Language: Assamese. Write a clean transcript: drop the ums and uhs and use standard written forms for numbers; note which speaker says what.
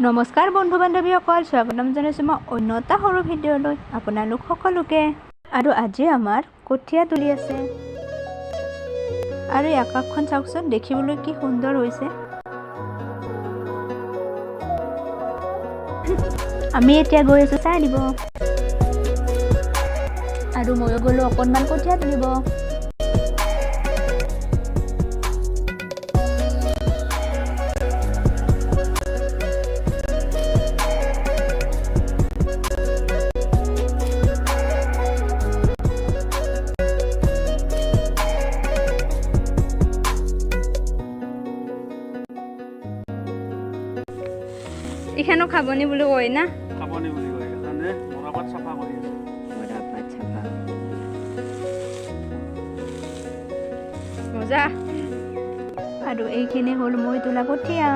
Speaker 1: নমস্কাৰ বন্ধু বান্ধৱীসকল, স্বাগতম জনাইছোঁ মই অন্য এটা সৰু ভিডিঅ'লৈ আপোনালোক সকলোকে। আৰু আজি আমাৰ কঠীয়া তুলি আছে আৰু এই আকাশখন চাওকচোন, দেখিবলৈ কি সুন্দৰ হৈছে। আমি এতিয়া গৈ আছোঁ চাহ দিব, আৰু ময়ো গ'লো অকণমান কঠীয়া তুলিব। এখানো খাবনি বুলি কয় না,
Speaker 2: খাবনি বুলি কয় জানে। মৰাপাত চাফা কৰি আছে,
Speaker 1: মৰাপাত চাফা মজা। আৰু এইখিনি হ'ল মই তোলা কঠীয়া।